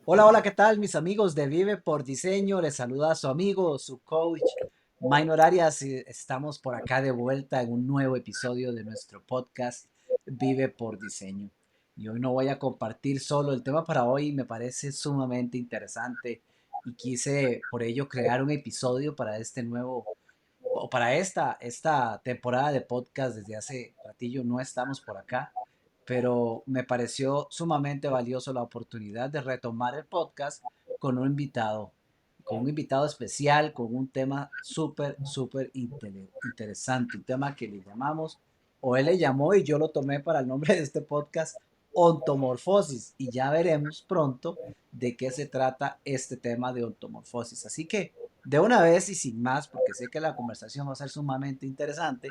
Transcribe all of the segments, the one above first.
Hola, hola, ¿qué tal mis amigos de Vive por Diseño? Les saluda a su amigo, su coach, Minor Arias. Y estamos por acá de vuelta en un nuevo episodio de nuestro podcast Vive por Diseño. Y hoy no voy a compartir solo el tema para hoy, me parece sumamente interesante y quise por ello crear un episodio para este nuevo, o para esta temporada de podcast. Desde hace ratillo no estamos por acá, pero me pareció sumamente valioso la oportunidad de retomar el podcast con un invitado, con un invitado especial, con un tema súper interesante, un tema que le llamamos, o él le llamó y yo lo tomé para el nombre de este podcast, ontomorfosis, y ya veremos pronto de qué se trata este tema de ontomorfosis. Así que de una vez y sin más, porque sé que la conversación va a ser sumamente interesante,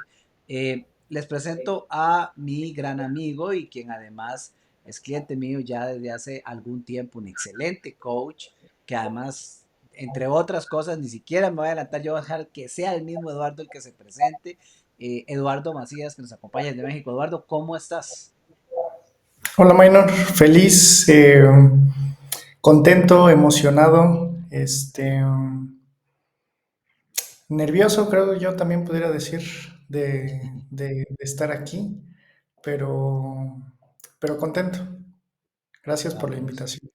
les presento a mi gran amigo y quien además es cliente mío ya desde hace algún tiempo, un excelente coach, que además, entre otras cosas, ni siquiera me voy a adelantar, yo voy a dejar que sea el mismo Eduardo el que se presente. Eduardo Macías, que nos acompaña desde México. Eduardo, ¿cómo estás? Hola, Minor, feliz, contento, emocionado, nervioso, creo yo también pudiera decir, de estar aquí, pero, pero contento. Gracias por la Fabuloso. invitación.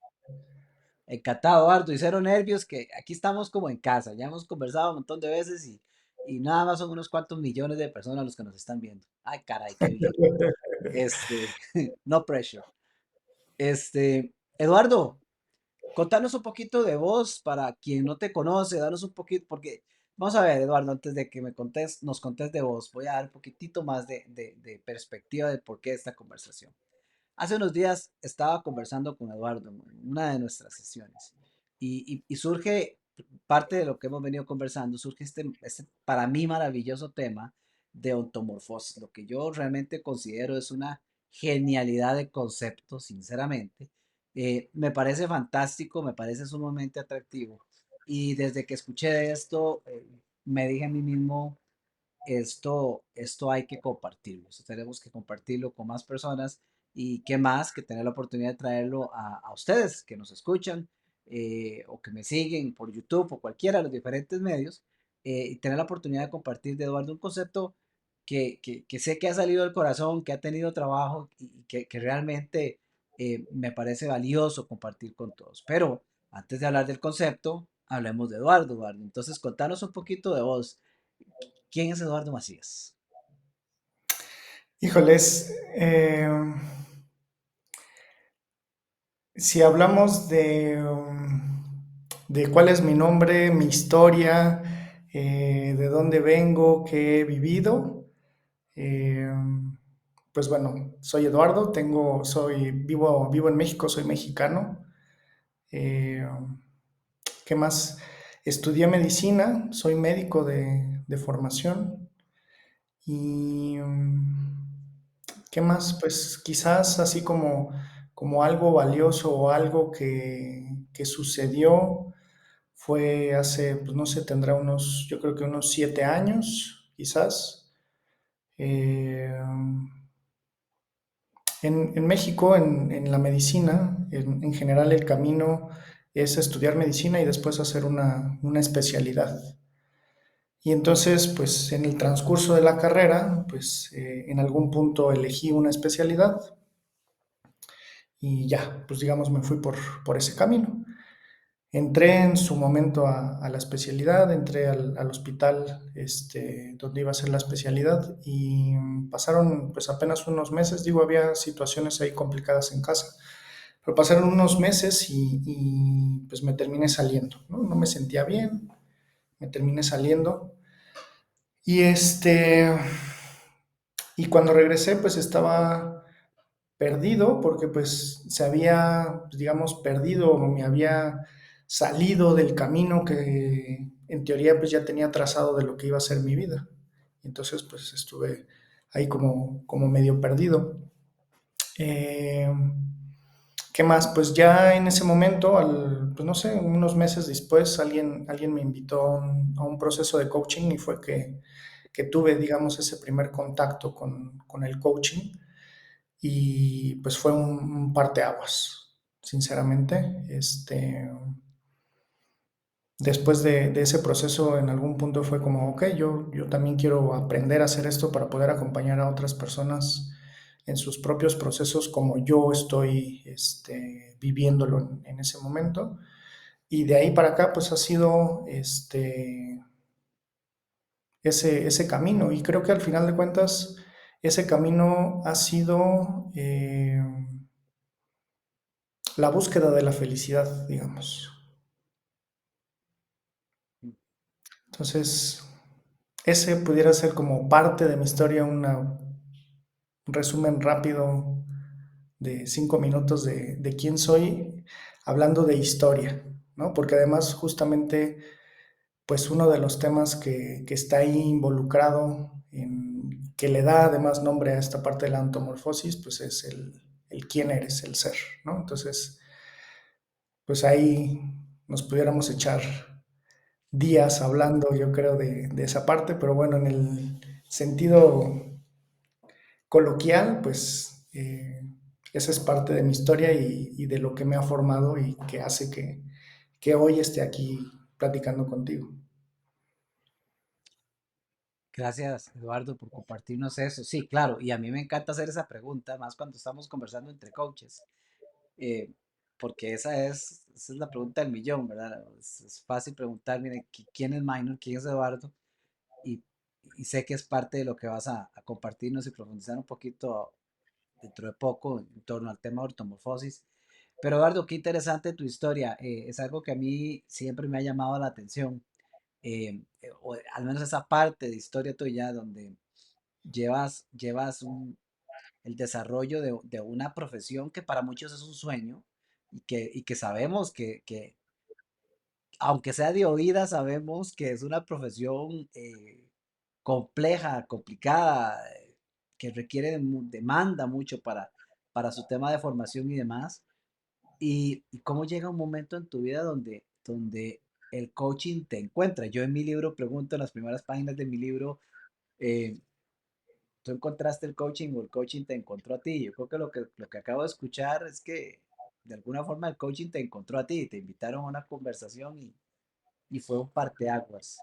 Encantado, Eduardo, y cero nervios, que aquí estamos como en casa. Ya hemos conversado un montón de veces y nada más son unos cuantos millones de personas los que nos están viendo. Ay, caray, qué bien. Este, no pressure. Eduardo, contanos un poquito de vos para quien no te conoce, danos un poquito, porque vamos a ver, Eduardo, antes de que nos contes de vos, voy a dar un poquitito más de perspectiva de por qué esta conversación. Hace unos días estaba conversando con Eduardo en una de nuestras sesiones y surge parte de lo que hemos venido conversando, surge este para mí maravilloso tema de ontomorfosis, lo que yo realmente considero es una genialidad de concepto, sinceramente. Me parece fantástico, me parece sumamente atractivo y desde que escuché de esto, me dije a mí mismo, esto hay que compartirlo, esto tenemos que compartirlo con más personas y qué más que tener la oportunidad de traerlo a ustedes que nos escuchan, o que me siguen por YouTube o cualquiera de los diferentes medios, y tener la oportunidad de compartir de Eduardo un concepto que sé que ha salido del corazón, que ha tenido trabajo y que realmente me parece valioso compartir con todos. Pero antes de hablar del concepto, hablemos de Eduardo. Eduardo, entonces contanos un poquito de vos. ¿Quién es Eduardo Macías? Híjoles, si hablamos de cuál es mi nombre, mi historia, de dónde vengo, qué he vivido, Eh, pues bueno, soy Eduardo, vivo en México, soy mexicano. Eh, ¿Qué más? Estudié medicina, soy médico de formación. Y ¿qué más? Pues quizás así como algo valioso o algo que sucedió fue hace, pues no sé, tendrá yo creo que unos 7 años, quizás. Eh, en México, en la medicina, en general el camino es estudiar medicina y después hacer una especialidad. Y entonces, pues en el transcurso de la carrera, pues en algún punto elegí una especialidad y ya, pues digamos, me fui por ese camino. Entré en su momento a la especialidad, entré al hospital donde iba a ser la especialidad y pasaron pues apenas unos meses, digo, había situaciones ahí complicadas en casa, pero pasaron unos meses y pues me terminé saliendo, ¿no? No me sentía bien, me terminé saliendo y y cuando regresé pues estaba perdido porque pues se había, pues, digamos, perdido o me había salido del camino que en teoría pues ya tenía trazado de lo que iba a ser mi vida. Entonces pues estuve ahí como medio perdido. Eh, ¿Qué más? Pues ya en ese momento, pues no sé, unos meses después, alguien me invitó a un proceso de coaching y fue que tuve, digamos, ese primer contacto con el coaching y pues fue un parteaguas. sinceramente. Después de ese proceso, en algún punto fue como, ok, yo también quiero aprender a hacer esto para poder acompañar a otras personas en sus propios procesos como yo estoy viviéndolo en ese momento. Y de ahí para acá, pues ha sido ese camino. Y creo que al final de cuentas, ese camino ha sido la búsqueda de la felicidad, digamos. Entonces, ese pudiera ser como parte de mi historia, un resumen rápido de 5 minutos de quién soy, hablando de historia, ¿no? Porque además justamente, pues uno de los temas que está ahí involucrado, que le da además nombre a esta parte de la antomorfosis, pues es el quién eres, el ser, ¿no? Entonces, pues ahí nos pudiéramos echar días hablando, yo creo, de esa parte, pero bueno, en el sentido coloquial, pues esa es parte de mi historia y de lo que me ha formado y que hace que hoy esté aquí platicando contigo. Gracias, Eduardo, por compartirnos eso. Sí, claro, y a mí me encanta hacer esa pregunta, más cuando estamos conversando entre coaches, eh, porque esa es la pregunta del millón, ¿verdad? Es fácil preguntar, mire, ¿quién es Minor? ¿Quién es Eduardo? Y, y sé que es parte de lo que vas a compartirnos y profundizar un poquito dentro de poco en torno al tema de ortomorfosis. Pero Eduardo, qué interesante tu historia. Es algo que a mí siempre me ha llamado la atención. O al menos esa parte de historia tuya donde llevas el desarrollo de una profesión que para muchos es un sueño y que sabemos que, aunque sea de oída, sabemos que es una profesión compleja, complicada, que requiere demanda mucho para su tema de formación y demás. Y cómo llega un momento en tu vida donde el coaching te encuentra. Yo en mi libro pregunto en las primeras páginas de mi libro, eh, ¿tú encontraste el coaching o el coaching te encontró a ti? Yo creo que lo que acabo de escuchar es que de alguna forma el coaching te encontró a ti, te invitaron a una conversación y fue un parteaguas.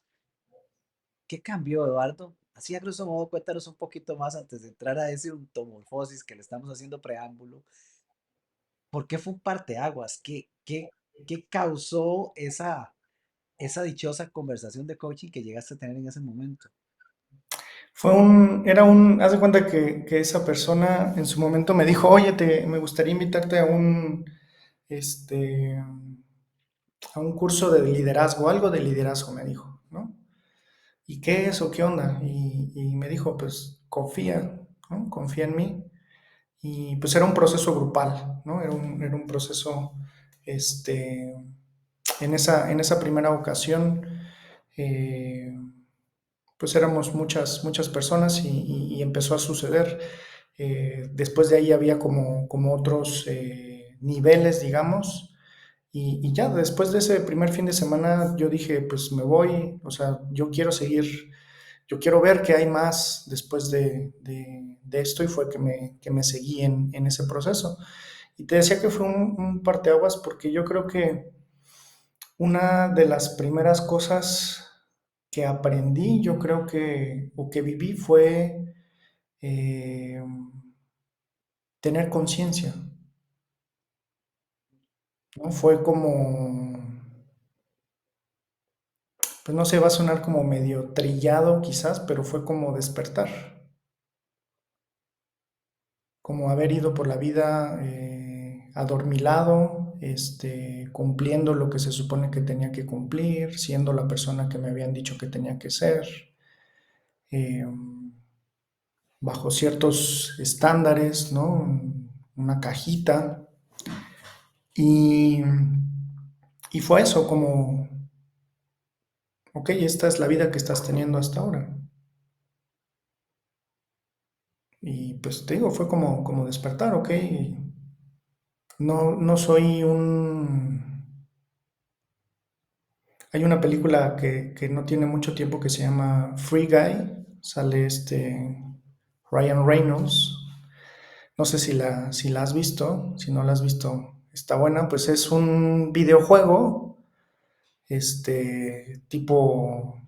¿Qué cambió, Eduardo? Así a grosso modo, cuéntanos un poquito más antes de entrar a ese ontomorfosis que le estamos haciendo preámbulo. ¿Por qué fue un parteaguas? ¿Qué causó esa dichosa conversación de coaching que llegaste a tener en ese momento? Haz de cuenta que esa persona en su momento me dijo, oye, me gustaría invitarte este, a un curso de liderazgo, algo de liderazgo, me dijo, ¿no? ¿Y qué es o qué onda? Y me dijo, pues confía, ¿no? Confía en mí. Y pues era un proceso grupal, ¿no? Era un proceso, este, en esa primera ocasión, eh, pues éramos muchas personas y empezó a suceder. Después de ahí había como otros niveles, digamos, y ya después de ese primer fin de semana yo dije, pues me voy, o sea, yo quiero seguir, yo quiero ver qué hay más después de esto y fue que me seguí en ese proceso. Y te decía que fue un parteaguas porque yo creo que una de las primeras cosas que aprendí, yo creo o que viví fue eh, tener conciencia, ¿no? Fue como, pues no sé, va a sonar como medio trillado quizás, pero fue como despertar, como haber ido por la vida adormilado, cumpliendo lo que se supone que tenía que cumplir, siendo la persona que me habían dicho que tenía que ser, eh, bajo ciertos estándares, ¿no? Una cajita. Y, y fue eso, como, ok, esta es la vida que estás teniendo hasta ahora. Y pues te digo, fue como despertar, ok. No soy un... Hay una película que no tiene mucho tiempo que se llama Free Guy. Sale Ryan Reynolds. No sé si la has visto. Si no la has visto, está buena, pues es un videojuego, tipo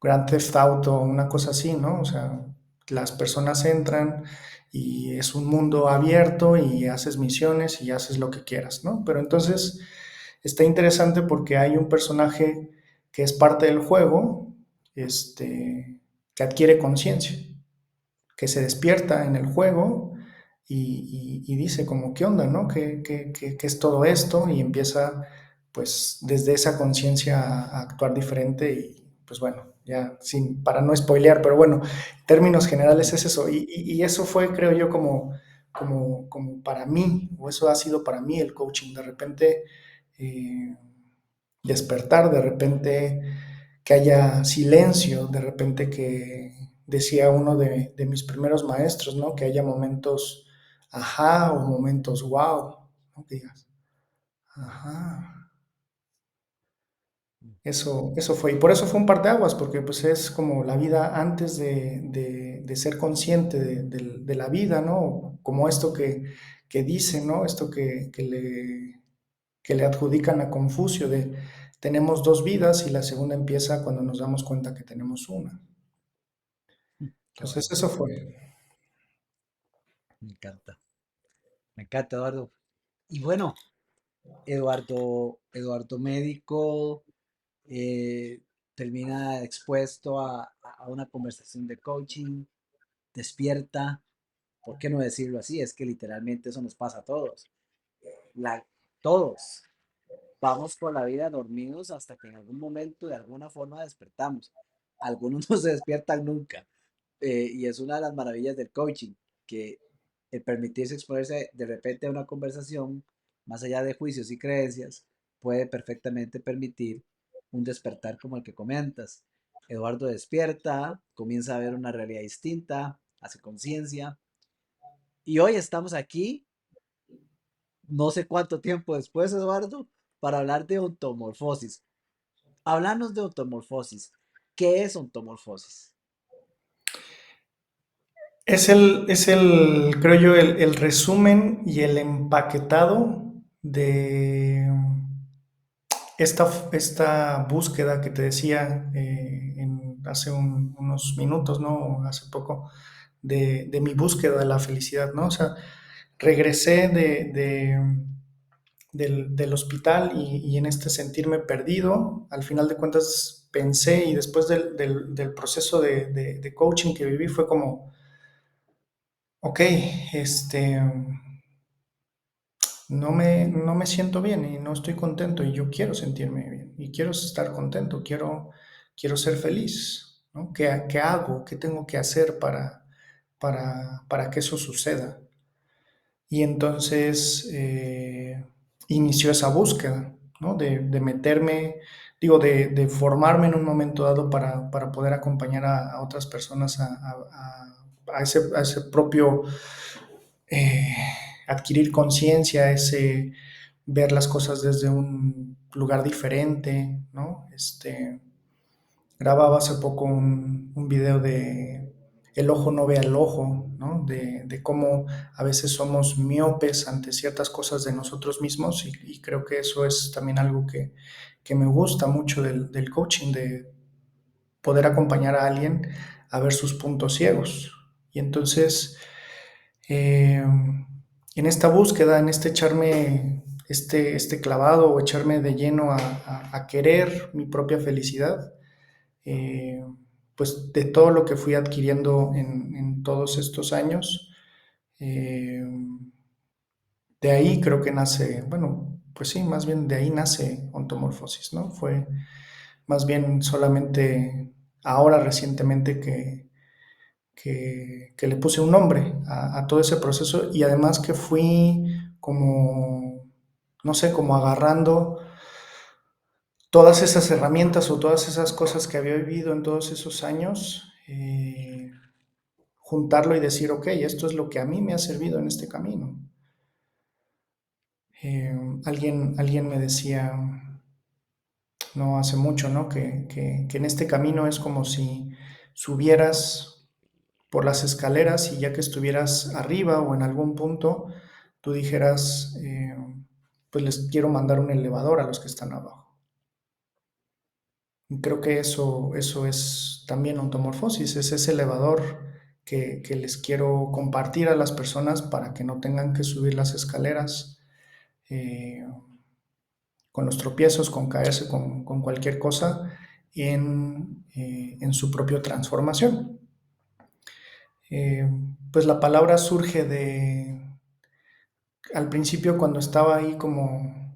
Grand Theft Auto, una cosa así, ¿no? O sea, las personas entran y es un mundo abierto y haces misiones y haces lo que quieras, ¿no? Pero entonces está interesante porque hay un personaje que es parte del juego, que adquiere conciencia, que se despierta en el juego y dice como, ¿qué onda, no? ¿Qué es todo esto? Y empieza, pues, desde esa conciencia a actuar diferente y, pues, bueno, ya sin, para no spoilear, pero bueno, en términos generales Ujú. es eso. Y eso fue, creo yo, como para mí, o eso ha sido para mí el coaching. De repente, eh, despertar, de repente que haya silencio, de repente que decía uno de mis primeros maestros, ¿no? Que haya momentos ajá o momentos wow, ¿no? Que digas, ajá, eso fue, y por eso fue un parteaguas, porque pues es como la vida antes de ser consciente de la vida, ¿no? Como esto que dice, ¿no? Esto que le adjudican a Confucio de tenemos dos vidas y la segunda empieza cuando nos damos cuenta que tenemos una. Qué Entonces bonito. eso fue. Me encanta. Me encanta, Eduardo. Y bueno, Eduardo médico, eh, termina expuesto a una conversación de coaching, despierta, ¿por qué no decirlo así? Es que literalmente eso nos pasa a todos. La, todos vamos por la vida dormidos hasta que en algún momento, de alguna forma, despertamos. Algunos no se despiertan nunca. Y es una de las maravillas del coaching, que el permitirse exponerse de repente a una conversación, más allá de juicios y creencias, puede perfectamente permitir un despertar como el que comentas. Eduardo despierta, comienza a ver una realidad distinta, hace conciencia. Y hoy estamos aquí, no sé cuánto tiempo después, Eduardo, para hablar de ontomorfosis. Háblanos de ontomorfosis. ¿Qué es ontomorfosis? Creo yo, el resumen y el empaquetado de esta búsqueda que te decía hace unos minutos, ¿no? Hace poco, de mi búsqueda de la felicidad, ¿no? O sea, regresé del hospital y en este sentirme perdido, al final de cuentas pensé y después del proceso de coaching que viví fue como, ok, este, no me siento bien y no estoy contento y yo quiero sentirme bien y quiero estar contento, quiero ser feliz, ¿no? ¿Qué hago? ¿Qué tengo que hacer para que eso suceda? Y entonces inició esa búsqueda, ¿no? De meterme, digo, de formarme en un momento dado para poder acompañar a otras personas a ese propio eh, adquirir conciencia, ese ver las cosas desde un lugar diferente, ¿no? Grababa hace poco un video de el ojo no ve al ojo, ¿no? De cómo a veces somos miopes ante ciertas cosas de nosotros mismos y creo que eso es también algo que me gusta mucho del coaching, de poder acompañar a alguien a ver sus puntos ciegos. Y entonces, eh, en esta búsqueda, en este echarme este clavado o echarme de lleno a querer mi propia felicidad, eh, pues de todo lo que fui adquiriendo en todos estos años, eh, de ahí creo que nace, bueno, pues sí, más bien de ahí nace ontomorfosis, ¿no? Fue más bien solamente ahora recientemente que le puse un nombre a todo ese proceso y además que fui como, no sé, como agarrando todas esas herramientas o todas esas cosas que había vivido en todos esos años, juntarlo y decir, ok, esto es lo que a mí me ha servido en este camino. Alguien me decía, no hace mucho, ¿no? Que en este camino es como si subieras por las escaleras y ya que estuvieras arriba o en algún punto, tú dijeras, pues les quiero mandar un elevador a los que están abajo. Y creo que eso es también ontomorfosis, es ese elevador que les quiero compartir a las personas para que no tengan que subir las escaleras eh, con los tropiezos, con caerse, con cualquier cosa en su propia transformación. Eh, pues la palabra surge al principio cuando estaba ahí como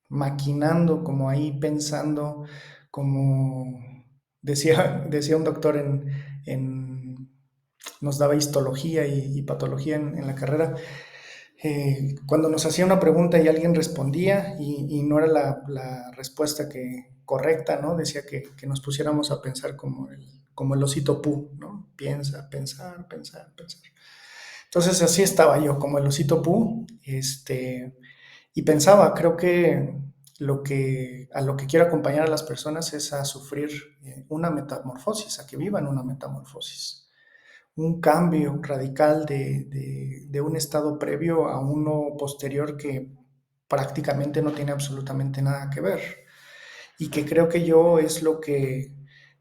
maquinando, como ahí pensando, como decía un doctor nos daba histología y patología en la carrera, cuando nos hacía una pregunta y alguien respondía y no era la respuesta correcta, ¿no? Decía que nos pusiéramos a pensar como el osito Pú, ¿no? Piensa, pensar, pensar, pensar. Entonces así estaba yo, como el osito Pú, y pensaba, creo que a lo que quiero acompañar a las personas es a sufrir una metamorfosis, a que vivan una metamorfosis, un cambio radical de un estado previo a uno posterior que prácticamente no tiene absolutamente nada que ver y que creo que yo es lo que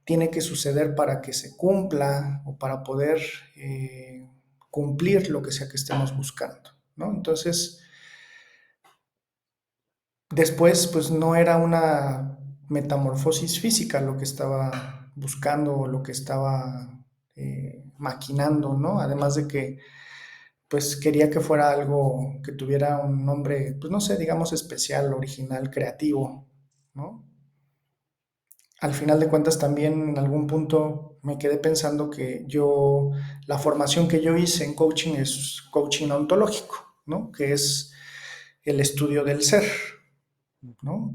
tiene que suceder para que se cumpla o para poder cumplir lo que sea que estemos buscando, ¿no? Entonces, después, pues no era una metamorfosis física lo que estaba buscando o lo que estaba maquinando, ¿no? Además de que, pues quería que fuera algo que tuviera un nombre, pues no sé, digamos especial, original, creativo, ¿no? Al final de cuentas también en algún punto me quedé pensando que la formación que yo hice en coaching es coaching ontológico, ¿no? Que es el estudio del ser, ¿no?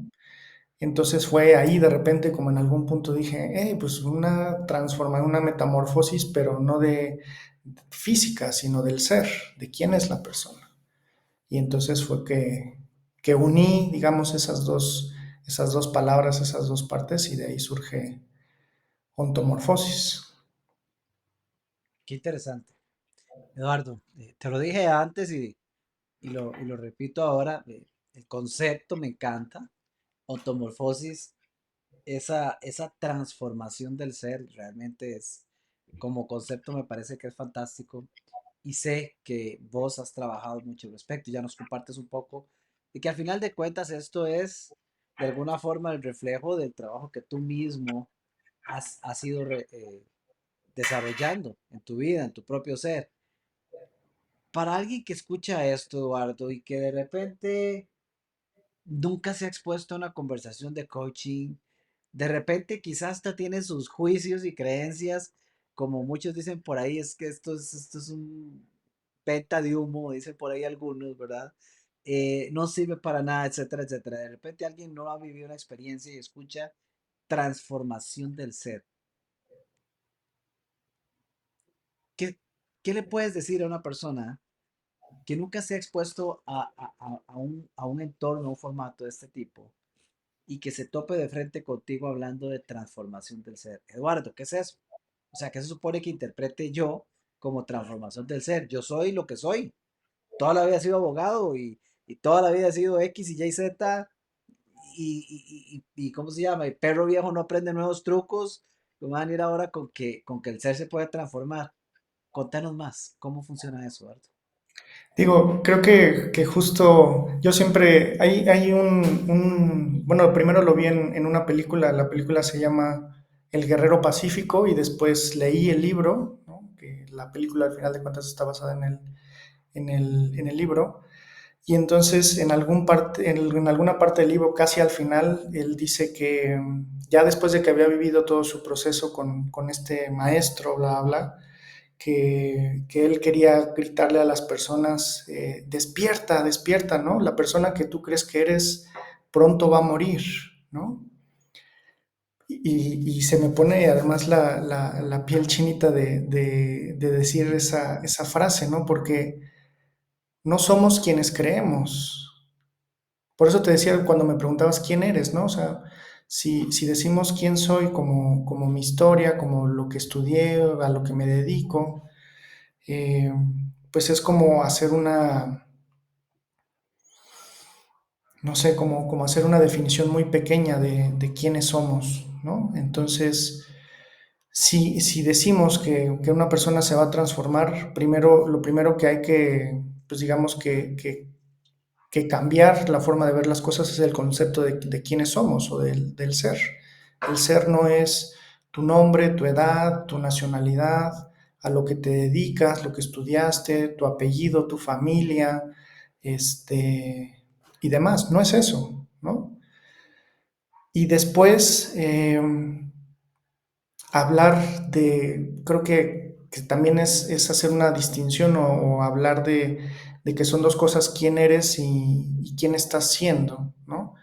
Entonces fue ahí de repente como en algún punto dije, hey, pues una transformación, una metamorfosis, pero no de física, sino del ser, de quién es la persona. Y entonces fue que uní, digamos, esas dos palabras, esas dos partes, y de ahí surge ontomorfosis. Qué interesante. Eduardo, te lo dije antes y lo repito ahora, el concepto me encanta, automorfosis, esa transformación del ser realmente es, como concepto me parece que es fantástico y sé que vos has trabajado mucho al respecto, ya nos compartes un poco y que al final de cuentas esto es de alguna forma el reflejo del trabajo que tú mismo has ido desarrollando en tu vida, en tu propio ser. Para alguien que escucha esto, Eduardo, y que de repente nunca se ha expuesto a una conversación de coaching, de repente quizás hasta tiene sus juicios y creencias, como muchos dicen por ahí, es que esto es un venta de humo, dicen por ahí algunos, ¿verdad? No sirve para nada, etcétera, etcétera. De repente alguien no ha vivido una experiencia y escucha transformación del ser. ¿Qué, qué le puedes decir a una persona que nunca se ha expuesto a un entorno, a un formato de este tipo y que se tope de frente contigo hablando de transformación del ser? Eduardo, ¿qué es eso? O sea, ¿qué se supone que interprete yo como transformación del ser? Yo soy lo que soy. Toda la vida he sido abogado y toda la vida he sido X y Y, Z y ¿cómo se llama? El perro viejo no aprende nuevos trucos. Me van a ir ahora con que el ser se puede transformar. Contanos más, ¿cómo funciona eso, Eduardo? Digo, creo que justo yo siempre, hay bueno, primero lo vi en una película, la película se llama El Guerrero Pacífico y después leí el libro, ¿no? Que la película al final de cuentas está basada en el libro. Y entonces en alguna parte del libro, casi al final, él dice que ya después de que había vivido todo su proceso con este maestro, bla, bla, que él quería gritarle a las personas, despierta, despierta, ¿no? La persona que tú crees que eres pronto va a morir, ¿no? Y se me pone además la piel chinita de decir esa frase, ¿no? Porque no somos quienes creemos. Por eso te decía cuando me preguntabas quién eres, ¿no? O sea, si decimos quién soy como mi historia, como lo que estudié, a lo que me dedico, eh, pues es como hacer no sé, como hacer una definición muy pequeña de quiénes somos, ¿no? Entonces, si decimos que una persona se va a transformar, primero, lo primero que hay que, pues digamos que cambiar la forma de ver las cosas es el concepto de quiénes somos o del ser. El ser no es tu nombre, tu edad, tu nacionalidad, a lo que te dedicas, lo que estudiaste, tu apellido, tu familia, y demás. No es eso, ¿no? Y después hablar creo que también es hacer una distinción o hablar de que son dos cosas, quién eres y quién estás siendo, ¿no?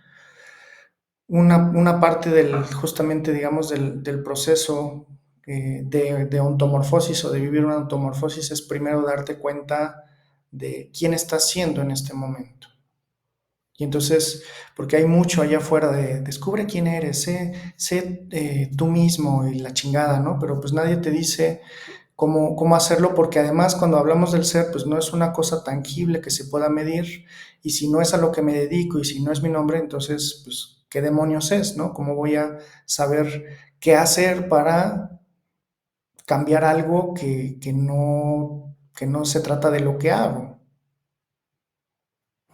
Una parte justamente, digamos, del proceso de ontomorfosis o de vivir una ontomorfosis es primero darte cuenta de quién estás siendo en este momento. Y entonces, porque hay mucho allá afuera de descubre quién eres, sé tú mismo y la chingada, ¿no? Pero pues nadie te dice cómo hacerlo, porque además cuando hablamos del ser, pues no es una cosa tangible que se pueda medir, y si no es a lo que me dedico y si no es mi nombre, entonces, pues, ¿qué demonios es, no? ¿Cómo voy a saber qué hacer para cambiar algo que no se trata de lo que hago?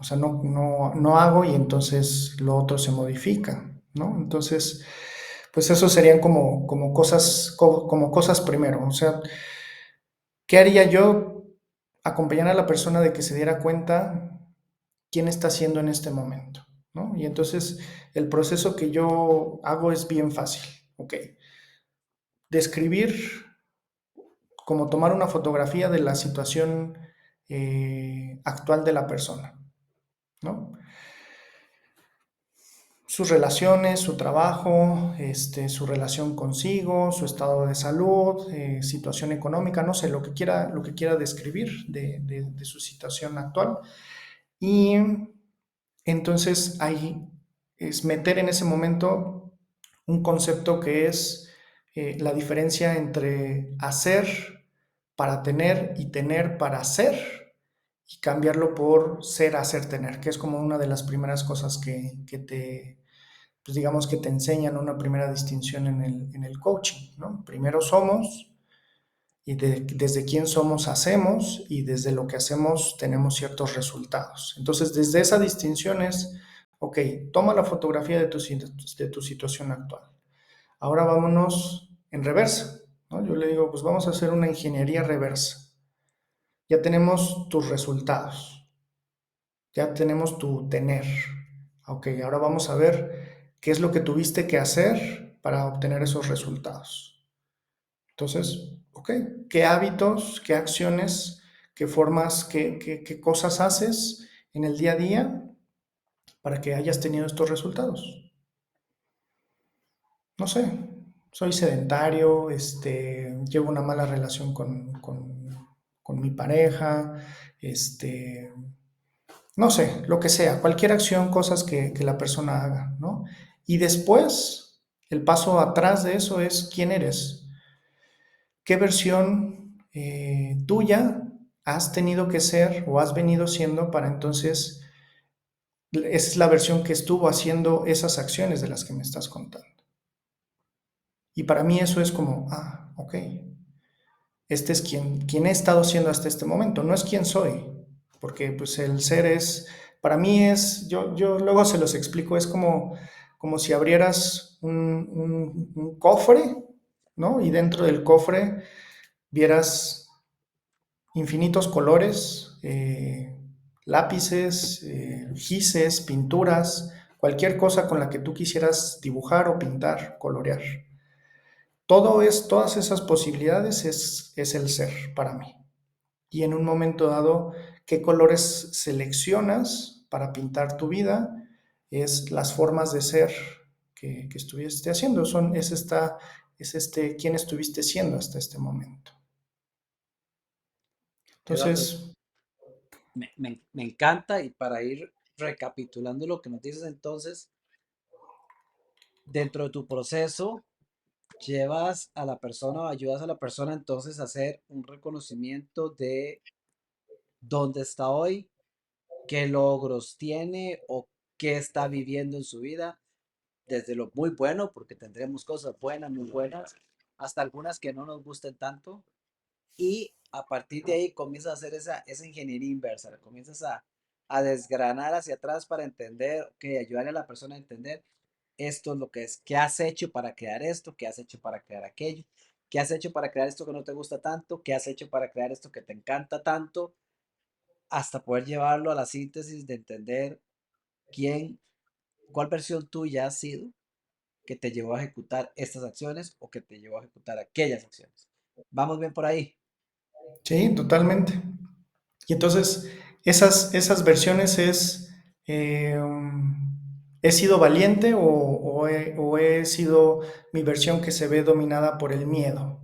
O sea, no hago y entonces lo otro se modifica, ¿no? Entonces, pues eso serían como cosas primero. O sea, ¿qué haría yo? Acompañar a la persona de que se diera cuenta quién está haciendo en este momento, ¿no? Y entonces el proceso que yo hago es bien fácil, ¿ok? Describir, como tomar una fotografía de la situación actual de la persona, ¿no? Sus relaciones, su trabajo, su relación consigo, su estado de salud, situación económica, no sé, lo que quiera describir de su situación actual. Y entonces ahí es meter en ese momento un concepto que es la diferencia entre hacer para tener y tener para ser, y cambiarlo por ser, hacer, tener, que es como una de las primeras cosas pues digamos que te enseñan una primera distinción en el coaching, ¿no? Primero somos, y desde quién somos hacemos, y desde lo que hacemos tenemos ciertos resultados. Entonces, desde esa distinción es, ok, toma la fotografía de tu situación actual. Ahora vámonos en reversa, ¿no? Yo le digo, pues vamos a hacer una ingeniería reversa. Ya tenemos tus resultados, ya tenemos tu tener. Ok, ahora vamos a ver qué es lo que tuviste que hacer para obtener esos resultados. Entonces, ok, ¿qué hábitos, qué acciones, qué formas, qué cosas haces en el día a día para que hayas tenido estos resultados? No sé, soy sedentario, llevo una mala relación con mi pareja, no sé, lo que sea, cualquier acción, cosas que la persona haga, ¿no? Y después, el paso atrás de eso es quién eres. ¿Qué versión tuya has tenido que ser o has venido siendo para entonces, esa es la versión que estuvo haciendo esas acciones de las que me estás contando? Y para mí eso es como, ok, este es quien he estado siendo hasta este momento, no es quien soy, porque pues el ser para mí yo luego se los explico, es como si abrieras un cofre, ¿no? Y dentro del cofre vieras infinitos colores, lápices, gises, pinturas, cualquier cosa con la que tú quisieras dibujar o pintar, colorear. Todas esas posibilidades es el ser para mí. Y en un momento dado, qué colores seleccionas para pintar tu vida es las formas de ser que estuviste haciendo. Quién estuviste siendo hasta este momento. Eduardo, Entonces, me encanta, y para ir recapitulando lo que nos dices entonces, dentro de tu proceso llevas a la persona o ayudas a la persona entonces a hacer un reconocimiento de dónde está hoy, qué logros tiene o qué está viviendo en su vida, desde lo muy bueno, porque tendremos cosas buenas, muy buenas, hasta algunas que no nos gusten tanto, y a partir de ahí comienzas a hacer esa ingeniería inversa, comienzas a desgranar hacia atrás para entender, que ayudarle a la persona a entender esto es lo que es, qué has hecho para crear esto, qué has hecho para crear aquello, qué has hecho para crear esto que no te gusta tanto, qué has hecho para crear esto que te encanta tanto, hasta poder llevarlo a la síntesis de entender quién, cuál versión tuya ha sido que te llevó a ejecutar estas acciones o que te llevó a ejecutar aquellas acciones. Vamos bien por ahí. Sí, totalmente. Y entonces, esas versiones es, eh, ¿he sido valiente o he sido mi versión que se ve dominada por el miedo?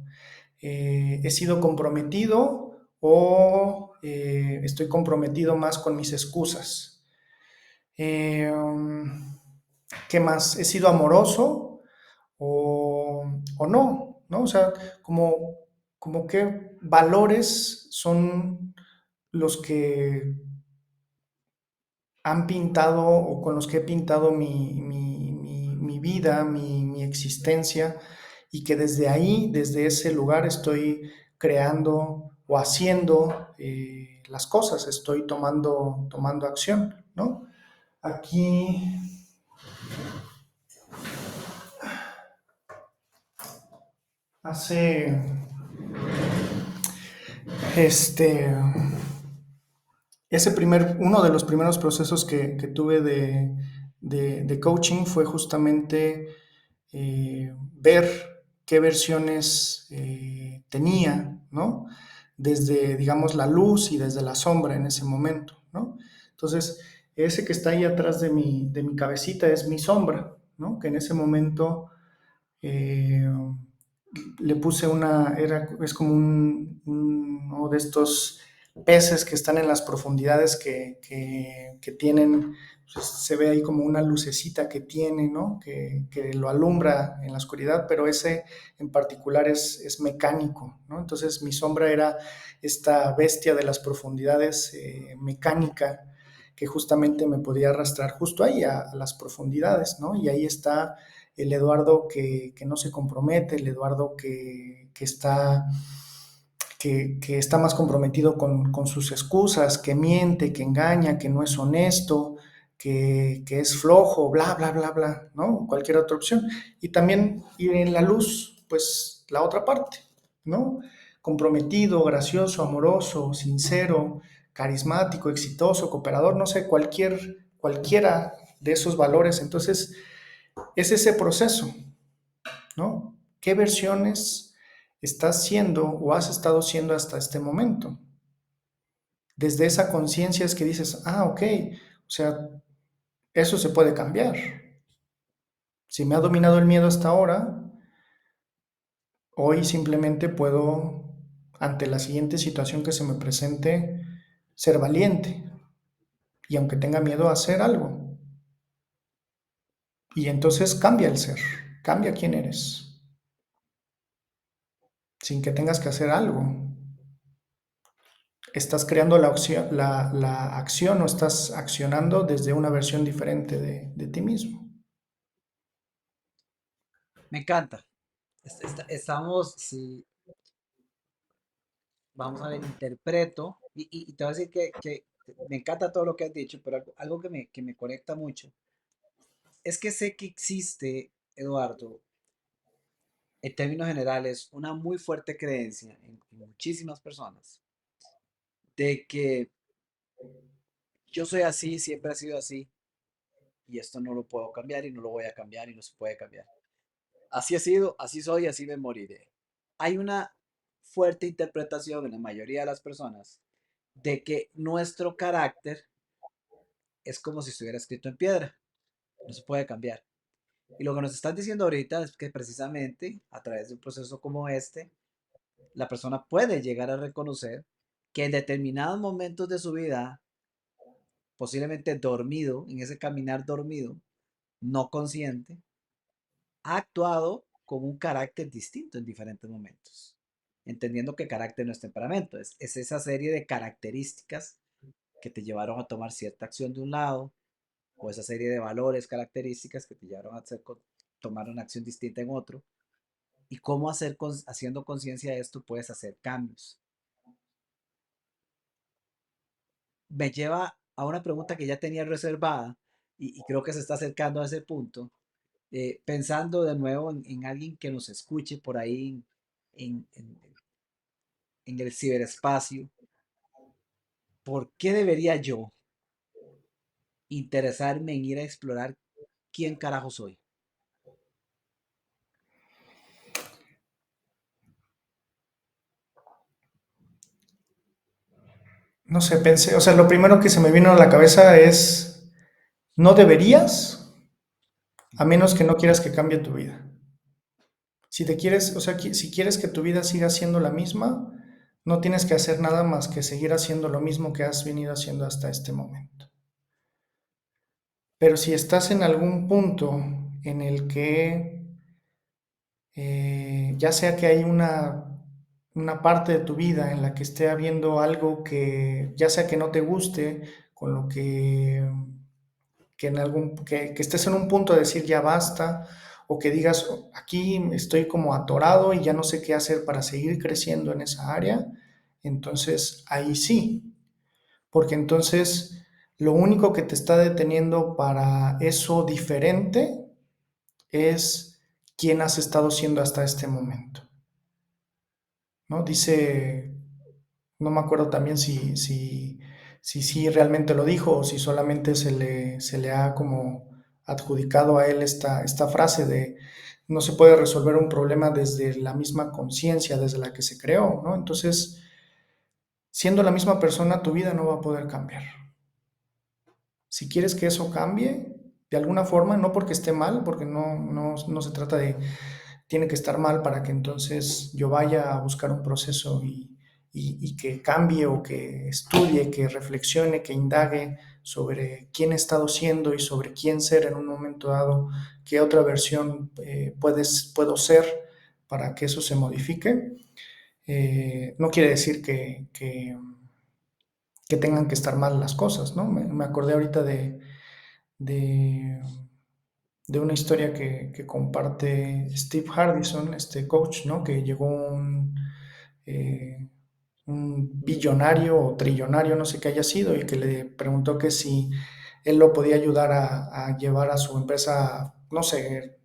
¿He sido comprometido o estoy comprometido más con mis excusas? Eh, ¿Qué más? ¿He sido amoroso o no? ¿No? O sea, como, como qué valores son los que han pintado o con los que he pintado mi vida, mi existencia, y que desde ahí, desde ese lugar, estoy creando o haciendo las cosas, estoy tomando acción, ¿no? Aquí, hace, este, uno de los primeros procesos que tuve de coaching fue justamente ver qué versiones tenía, ¿no? Desde, digamos, la luz y desde la sombra en ese momento, ¿no? Entonces, ese que está ahí atrás de mi cabecita es mi sombra, ¿no? Que en ese momento eh, le puse es como uno de estos peces que están en las profundidades que tienen, pues, se ve ahí como una lucecita que tiene, ¿no? Que lo alumbra en la oscuridad, pero ese en particular es mecánico, ¿no? Entonces mi sombra era esta bestia de las profundidades mecánica que justamente me podía arrastrar justo ahí a las profundidades, ¿no? Y ahí está el Eduardo que no se compromete, el Eduardo que está más comprometido con sus excusas, que miente, que engaña, que no es honesto, que es flojo, bla, bla, bla, bla, ¿no? Cualquier otra opción. Y también ir en la luz, pues la otra parte, ¿no? Comprometido, gracioso, amoroso, sincero, carismático, exitoso, cooperador, no sé, cualquiera de esos valores. Entonces, es ese proceso, ¿no? ¿Qué versiones estás siendo o has estado siendo hasta este momento? Desde esa conciencia es que dices, ah, ok, o sea, eso se puede cambiar. Si me ha dominado el miedo hasta ahora, hoy simplemente puedo, ante la siguiente situación que se me presente, ser valiente. Y aunque tenga miedo a hacer algo. Y entonces cambia el ser, cambia quién eres, sin que tengas que hacer algo. Estás creando la acción o estás accionando desde una versión diferente de ti mismo. Me encanta. Estamos, si vamos a ver, interpreto, y te voy a decir que me encanta todo lo que has dicho, pero algo que me conecta mucho es que sé que existe, Eduardo, en términos generales, una muy fuerte creencia en muchísimas personas de que yo soy así, siempre he sido así, y esto no lo puedo cambiar y no lo voy a cambiar y no se puede cambiar. Así he sido, así soy, así me moriré. Hay una fuerte interpretación en la mayoría de las personas de que nuestro carácter es como si estuviera escrito en piedra, no se puede cambiar. Y lo que nos están diciendo ahorita es que precisamente a través de un proceso como este, la persona puede llegar a reconocer que en determinados momentos de su vida, posiblemente dormido, en ese caminar dormido, no consciente, ha actuado con un carácter distinto en diferentes momentos, entendiendo que carácter no es temperamento, es esa serie de características que te llevaron a tomar cierta acción de un lado o esa serie de valores, características que te llevaron a tomar una acción distinta en otro, y cómo haciendo conciencia de esto puedes hacer cambios. Me lleva a una pregunta que ya tenía reservada y creo que se está acercando a ese punto, pensando de nuevo en alguien que nos escuche por ahí en, en- en el ciberespacio. ¿Por qué debería yo interesarme en ir a explorar quién carajo soy? No sé, pensé, o sea, lo primero que se me vino a la cabeza es, no deberías, a Ujú. menos que no quieras que cambie tu vida. Si te quieres, o sea, si quieres que tu vida siga siendo la misma, no tienes que hacer nada más que seguir haciendo lo mismo que has venido haciendo hasta este momento. Pero si estás en algún punto en el que ya sea que hay una parte de tu vida en la que esté habiendo algo que, ya sea que no te guste, con lo que, que estés en un punto de decir ya basta, o que digas aquí estoy como atorado y ya no sé qué hacer para seguir creciendo en esa área, entonces ahí sí, porque entonces lo único que te está deteniendo para eso diferente es quién has estado siendo hasta este momento, ¿no? Dice, no me acuerdo también si realmente lo dijo o si solamente se le ha como adjudicado a él esta frase de no se puede resolver un problema desde la misma conciencia desde la que se creó, ¿no? Entonces, siendo la misma persona, tu vida no va a poder cambiar. Si quieres que eso cambie, de alguna forma, no porque esté mal, porque no se trata de tiene que estar mal para que entonces yo vaya a buscar un proceso y que cambie o que estudie, que reflexione, que indague sobre quién he estado siendo y sobre quién ser en un momento dado, qué otra versión puedo ser para que eso se modifique. No quiere decir que tengan que estar mal las cosas, ¿no? Me acordé ahorita de de una historia que comparte Steve Hardison, este coach, ¿no? Que llegó eh, un billonario o trillonario, no sé qué haya sido, y que le preguntó que si él lo podía ayudar a llevar a su empresa, no sé,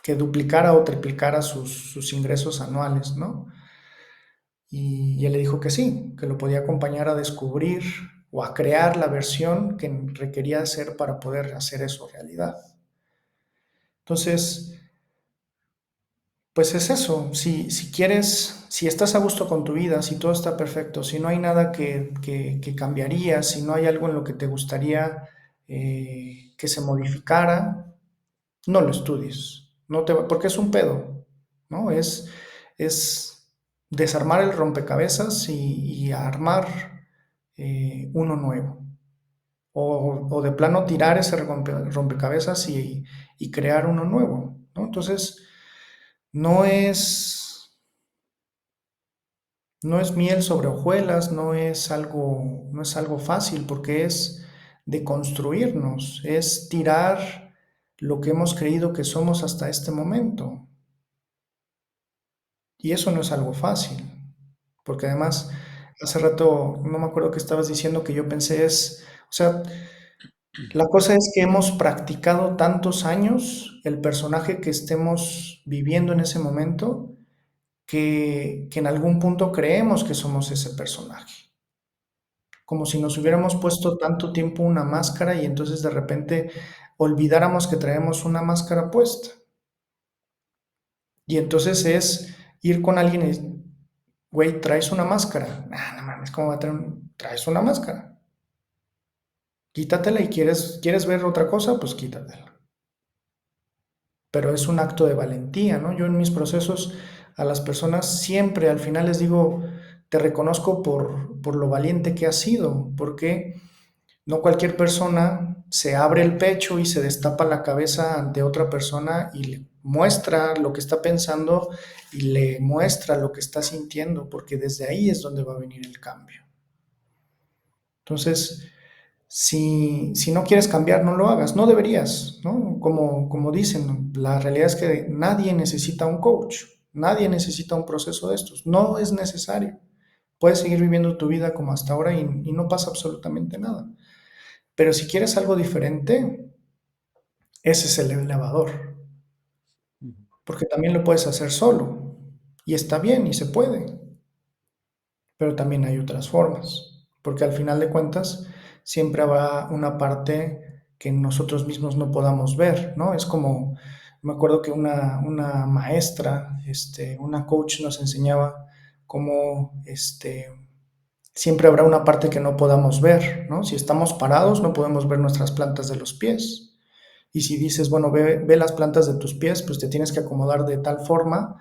que duplicara o triplicara sus ingresos anuales, ¿no? Y él le dijo que sí, que lo podía acompañar a descubrir o a crear la versión que requería hacer para poder hacer eso realidad. Entonces, pues es eso, si quieres, si estás a gusto con tu vida, si todo está perfecto, si no hay nada que cambiaría, si no hay algo en lo que te gustaría que se modificara, no lo estudies, porque es un pedo, ¿no? Es desarmar el rompecabezas y armar uno nuevo. O de plano tirar ese rompecabezas y crear uno nuevo, ¿no? Entonces, no es, no es miel sobre hojuelas, no es algo fácil porque es de construirnos, es tirar lo que hemos creído que somos hasta este momento. Y eso no es algo fácil, porque además, hace rato, no me acuerdo qué estabas diciendo que yo pensé o sea, la cosa es que hemos practicado tantos años el personaje que estemos viviendo en ese momento que en algún punto creemos que somos ese personaje. Como si nos hubiéramos puesto tanto tiempo una máscara y entonces de repente olvidáramos que traemos una máscara puesta. Y entonces es ir con alguien y, güey, traes una máscara. Nah, no mames, ¿cómo va a traer traes una máscara? Quítatela y quieres ver otra cosa, pues quítatela. Pero es un acto de valentía, ¿no? Yo en mis procesos a las personas siempre al final les digo, te reconozco por lo valiente que has sido, porque no cualquier persona se abre el pecho y se destapa la cabeza ante otra persona y le muestra lo que está pensando y le muestra lo que está sintiendo, porque desde ahí es donde va a venir el cambio. Entonces, Si no quieres cambiar, no lo hagas, no deberías, ¿no? Como dicen, la realidad es que nadie necesita un coach, nadie necesita un proceso de estos, no es necesario. Puedes seguir viviendo tu vida como hasta ahora y no pasa absolutamente nada. Pero si quieres algo diferente, ese es el elevador, Ujú. porque también lo puedes hacer solo y está bien y se puede, pero también hay otras formas, porque al final de cuentas siempre habrá una parte que nosotros mismos no podamos ver, ¿no? Es como, me acuerdo que una maestra, una coach nos enseñaba cómo siempre habrá una parte que no podamos ver, ¿no? Si estamos parados no podemos ver nuestras plantas de los pies. Y si dices, bueno, ve las plantas de tus pies, pues te tienes que acomodar de tal forma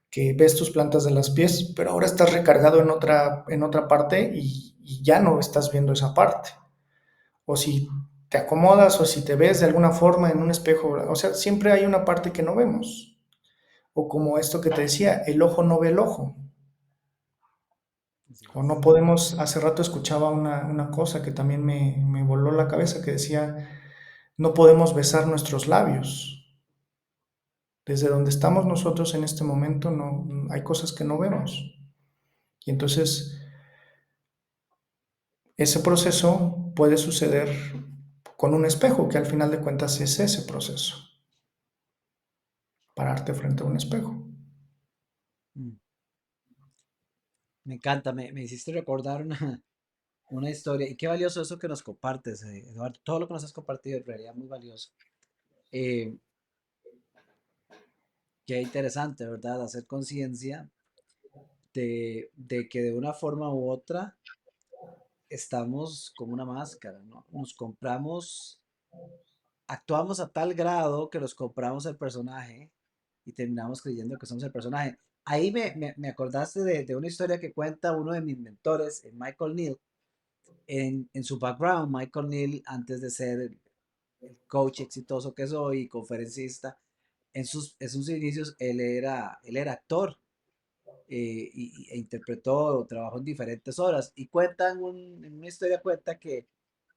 que ves tus plantas de los pies, pero ahora estás recargado en otra parte y ya no estás viendo esa parte. O si te acomodas o si te ves de alguna forma en un espejo, o sea, siempre hay una parte que no vemos. O como esto que te decía, el ojo no ve el ojo. Así O no es. podemos, hace rato escuchaba una cosa que también me voló la cabeza, que decía, no podemos besar nuestros labios. Desde donde estamos nosotros en este momento no, hay cosas que no vemos. Y entonces ese proceso puede suceder con un espejo, que al final de cuentas es ese proceso, pararte frente a un espejo. Mm. Me encanta, me hiciste recordar una historia. Y qué valioso eso que nos compartes, Eduardo. Todo lo que nos has compartido en realidad muy valioso. Eh, Qué interesante, ¿verdad? Hacer conciencia de que de una forma u otra estamos con una máscara, ¿no? Nos compramos, actuamos a tal grado que nos compramos el personaje y terminamos creyendo que somos el personaje. Ahí me acordaste de una historia que cuenta uno de mis mentores, Michael Neal. En su background, Michael Neal, antes de ser el coach exitoso que soy y conferencista, en sus inicios él era actor, e interpretó, trabajó en diferentes horas. Y cuenta en una historia, cuenta que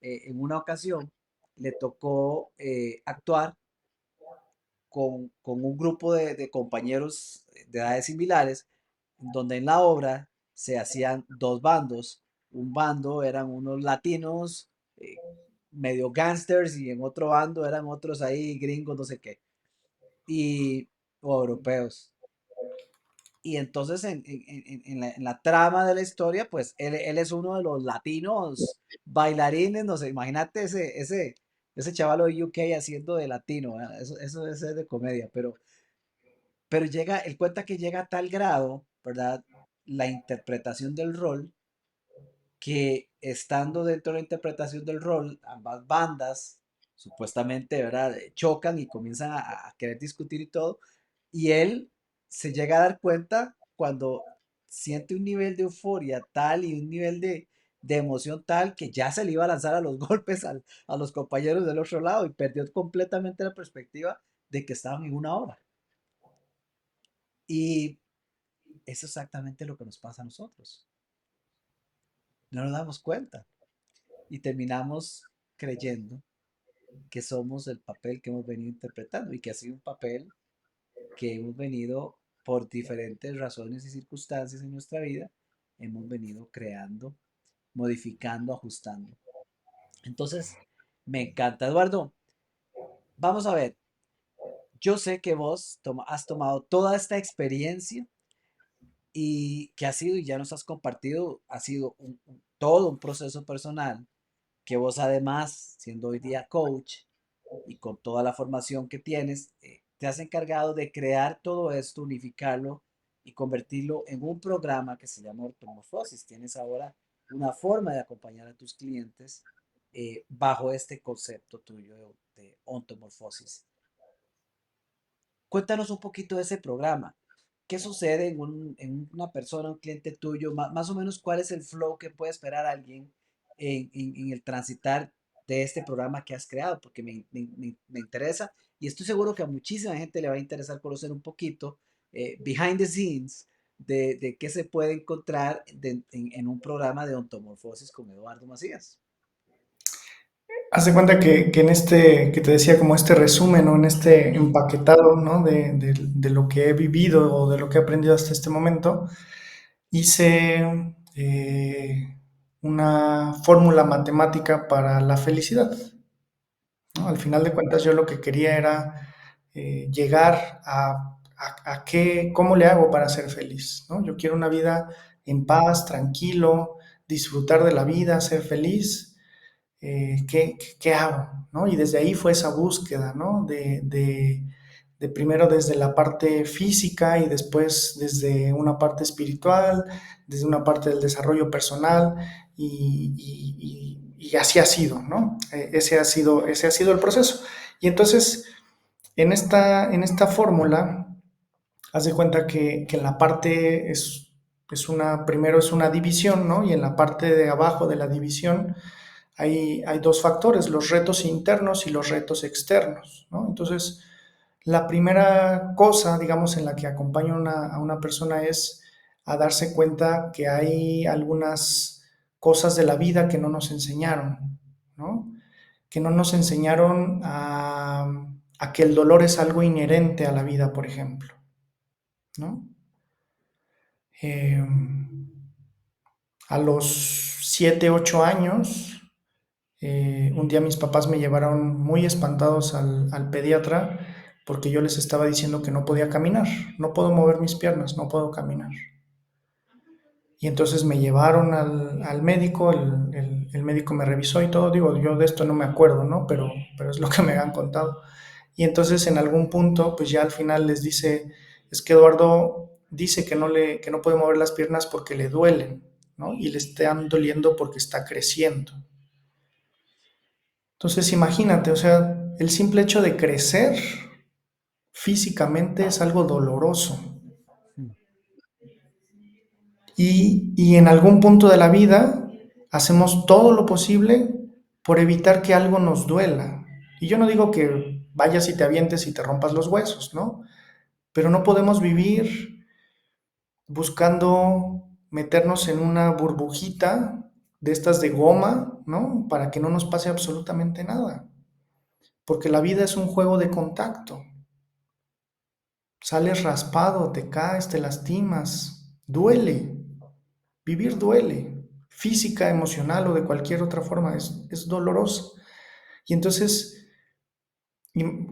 en una ocasión le tocó actuar con un grupo de compañeros de edades similares, donde en la obra se hacían dos bandos. Un bando eran unos latinos, medio gangsters, y en otro bando eran otros ahí gringos, no sé qué, y, o europeos. Y entonces en la trama de la historia, pues él es uno de los latinos bailarines, no sé, imagínate ese chavalo de UK haciendo de latino, ¿verdad? Eso es de comedia, pero él cuenta que llega a tal grado, ¿verdad? La interpretación del rol, que estando dentro de la interpretación del rol, ambas bandas supuestamente, ¿verdad? Chocan y comienzan a querer discutir y todo, y él se llega a dar cuenta cuando siente un nivel de euforia tal y un nivel de emoción tal que ya se le iba a lanzar a los golpes a los compañeros del otro lado y perdió completamente la perspectiva de que estaban en una obra. Y es exactamente lo que nos pasa a nosotros. No nos damos cuenta y terminamos creyendo que somos el papel que hemos venido interpretando y que ha sido un papel que hemos venido por diferentes razones y circunstancias en nuestra vida, hemos venido creando, modificando, ajustando. Entonces, me encanta, Eduardo. Vamos a ver, yo sé que vos has tomado toda esta experiencia y que ha sido, y ya nos has compartido, ha sido todo un proceso personal que vos además, siendo hoy día coach y con toda la formación que tienes, te has encargado de crear todo esto, unificarlo y convertirlo en un programa que se llama Ortomorfosis. Tienes ahora una forma de acompañar a tus clientes bajo este concepto tuyo de ontomorfosis. Cuéntanos un poquito de ese programa. ¿Qué sucede en una persona, un cliente tuyo? Más o menos, ¿cuál es el flow que puede esperar alguien en el transitar de este programa que has creado? Porque me interesa y estoy seguro que a muchísima gente le va a interesar conocer un poquito behind the scenes de qué se puede encontrar en un programa de ontomorfosis con Eduardo Macías. Haz de cuenta que en este, que te decía como este resumen o en este empaquetado, ¿no? De lo que he vivido o de lo que he aprendido hasta este momento, hice una fórmula matemática para la felicidad, ¿no? Al final de cuentas yo lo que quería era llegar a qué, cómo le hago para ser feliz, ¿no? Yo quiero una vida en paz, tranquilo, disfrutar de la vida, ser feliz. ¿Qué hago? ¿No? Y desde ahí fue esa búsqueda, ¿no? De primero desde la parte física y después desde una parte espiritual, desde una parte del desarrollo personal y así ha sido, ¿no? Ese ha sido el proceso. Y entonces, en esta fórmula, haz de cuenta que en la parte primero es una división, ¿no? Y en la parte de abajo de la división hay dos factores, los retos internos y los retos externos, ¿no? Entonces, la primera cosa, digamos, en la que acompaño a una persona es a darse cuenta que hay algunas cosas de la vida que no nos enseñaron, ¿no? Que no nos enseñaron a que el dolor es algo inherente a la vida, por ejemplo, ¿no? Eh, a los 7, 8 años, un día mis papás me llevaron muy espantados al pediatra porque yo les estaba diciendo que no podía caminar, no puedo mover mis piernas, no puedo caminar. Y entonces me llevaron al médico, el médico me revisó y todo, digo, yo de esto no me acuerdo, ¿no? Pero es lo que me han contado. Y entonces en algún punto, pues ya al final les dice, es que Eduardo dice que no puede mover las piernas porque le duelen, ¿no? Y le están doliendo porque está creciendo. Entonces imagínate, o sea, el simple hecho de crecer físicamente es algo doloroso. Mm. Y en algún punto de la vida hacemos todo lo posible por evitar que algo nos duela. Y yo no digo que vayas y te avientes y te rompas los huesos, ¿no? Pero no podemos vivir buscando meternos en una burbujita de estas de goma, ¿no? Para que no nos pase absolutamente nada. Porque la vida es un juego de contacto. Sales raspado, te caes, te lastimas, duele. Vivir duele, física, emocional o de cualquier otra forma, es doloroso. Y entonces,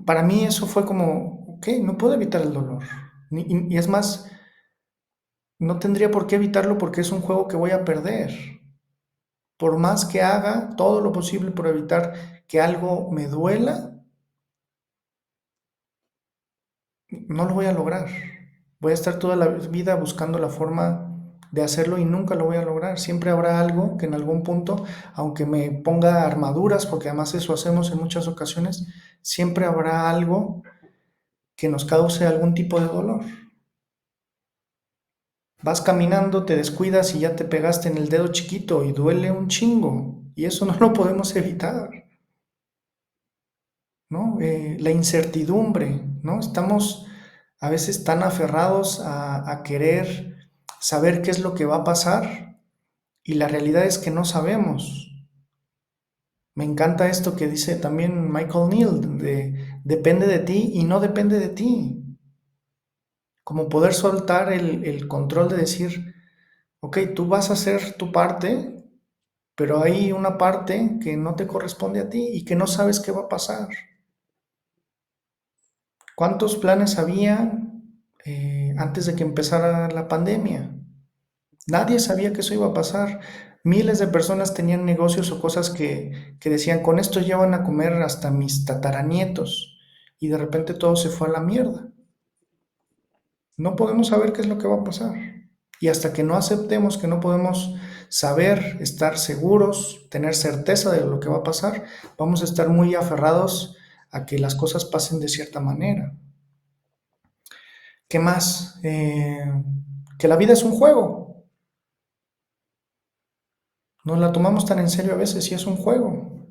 para mí eso fue como, ok, no puedo evitar el dolor. Y es más, no tendría por qué evitarlo porque es un juego que voy a perder. Por más que haga todo lo posible por evitar que algo me duela, no lo voy a lograr. Voy a estar toda la vida buscando la forma de hacerlo y nunca lo voy a lograr. Siempre habrá algo que en algún punto, aunque me ponga armaduras, porque además eso hacemos en muchas ocasiones, siempre habrá algo que nos cause algún tipo de dolor. Vas caminando, te descuidas y ya te pegaste en el dedo chiquito y duele un chingo. Y eso no lo podemos evitar, ¿no? La incertidumbre, ¿no? Estamos a veces tan aferrados a querer saber qué es lo que va a pasar y la realidad es que no sabemos. Me encanta esto que dice también Michael Neal, depende de ti y no depende de ti. Como poder soltar el control de decir, ok, tú vas a hacer tu parte, pero hay una parte que no te corresponde a ti y que no sabes qué va a pasar. ¿Cuántos planes había antes de que empezara la pandemia? Nadie sabía que eso iba a pasar. Miles de personas tenían negocios o cosas que decían, con esto ya van a comer hasta mis tataranietos. Y de repente todo se fue a la mierda. No podemos saber qué es lo que va a pasar. Y hasta que no aceptemos que no podemos saber, estar seguros, tener certeza de lo que va a pasar, vamos a estar muy aferrados a que las cosas pasen de cierta manera. ¿Qué más? Que la vida es un juego. Nos la tomamos tan en serio a veces y es un juego.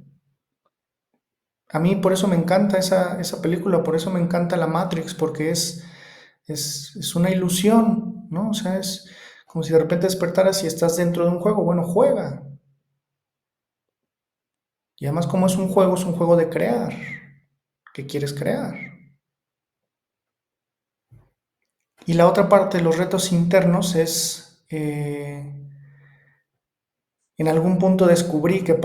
A mí por eso me encanta esa película, por eso me encanta la Matrix, porque es una ilusión, ¿no? O sea, es como si de repente despertaras y estás dentro de un juego. Bueno, juega. Y además como es un juego de crear. ¿Qué quieres crear? Y la otra parte de los retos internos es, en algún punto descubrí que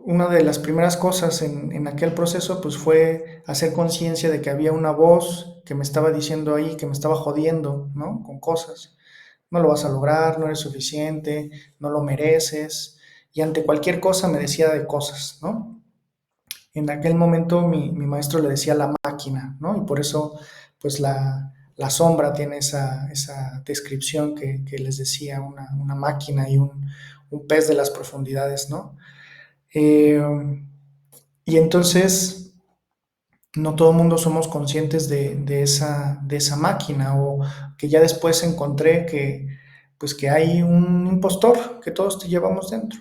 una de las primeras cosas en aquel proceso, pues fue hacer conciencia de que había una voz que me estaba diciendo ahí, que me estaba jodiendo, ¿no? Con cosas. No lo vas a lograr, no eres suficiente, no lo mereces. Y ante cualquier cosa me decía de cosas, ¿no? En aquel momento mi maestro le decía la máquina, ¿no? Y por eso, pues la sombra tiene esa descripción que les decía, una máquina y un pez de las profundidades, ¿no? Eh, y entonces, no todo el mundo somos conscientes de esa máquina, o que ya después encontré pues que hay un impostor que todos te llevamos dentro,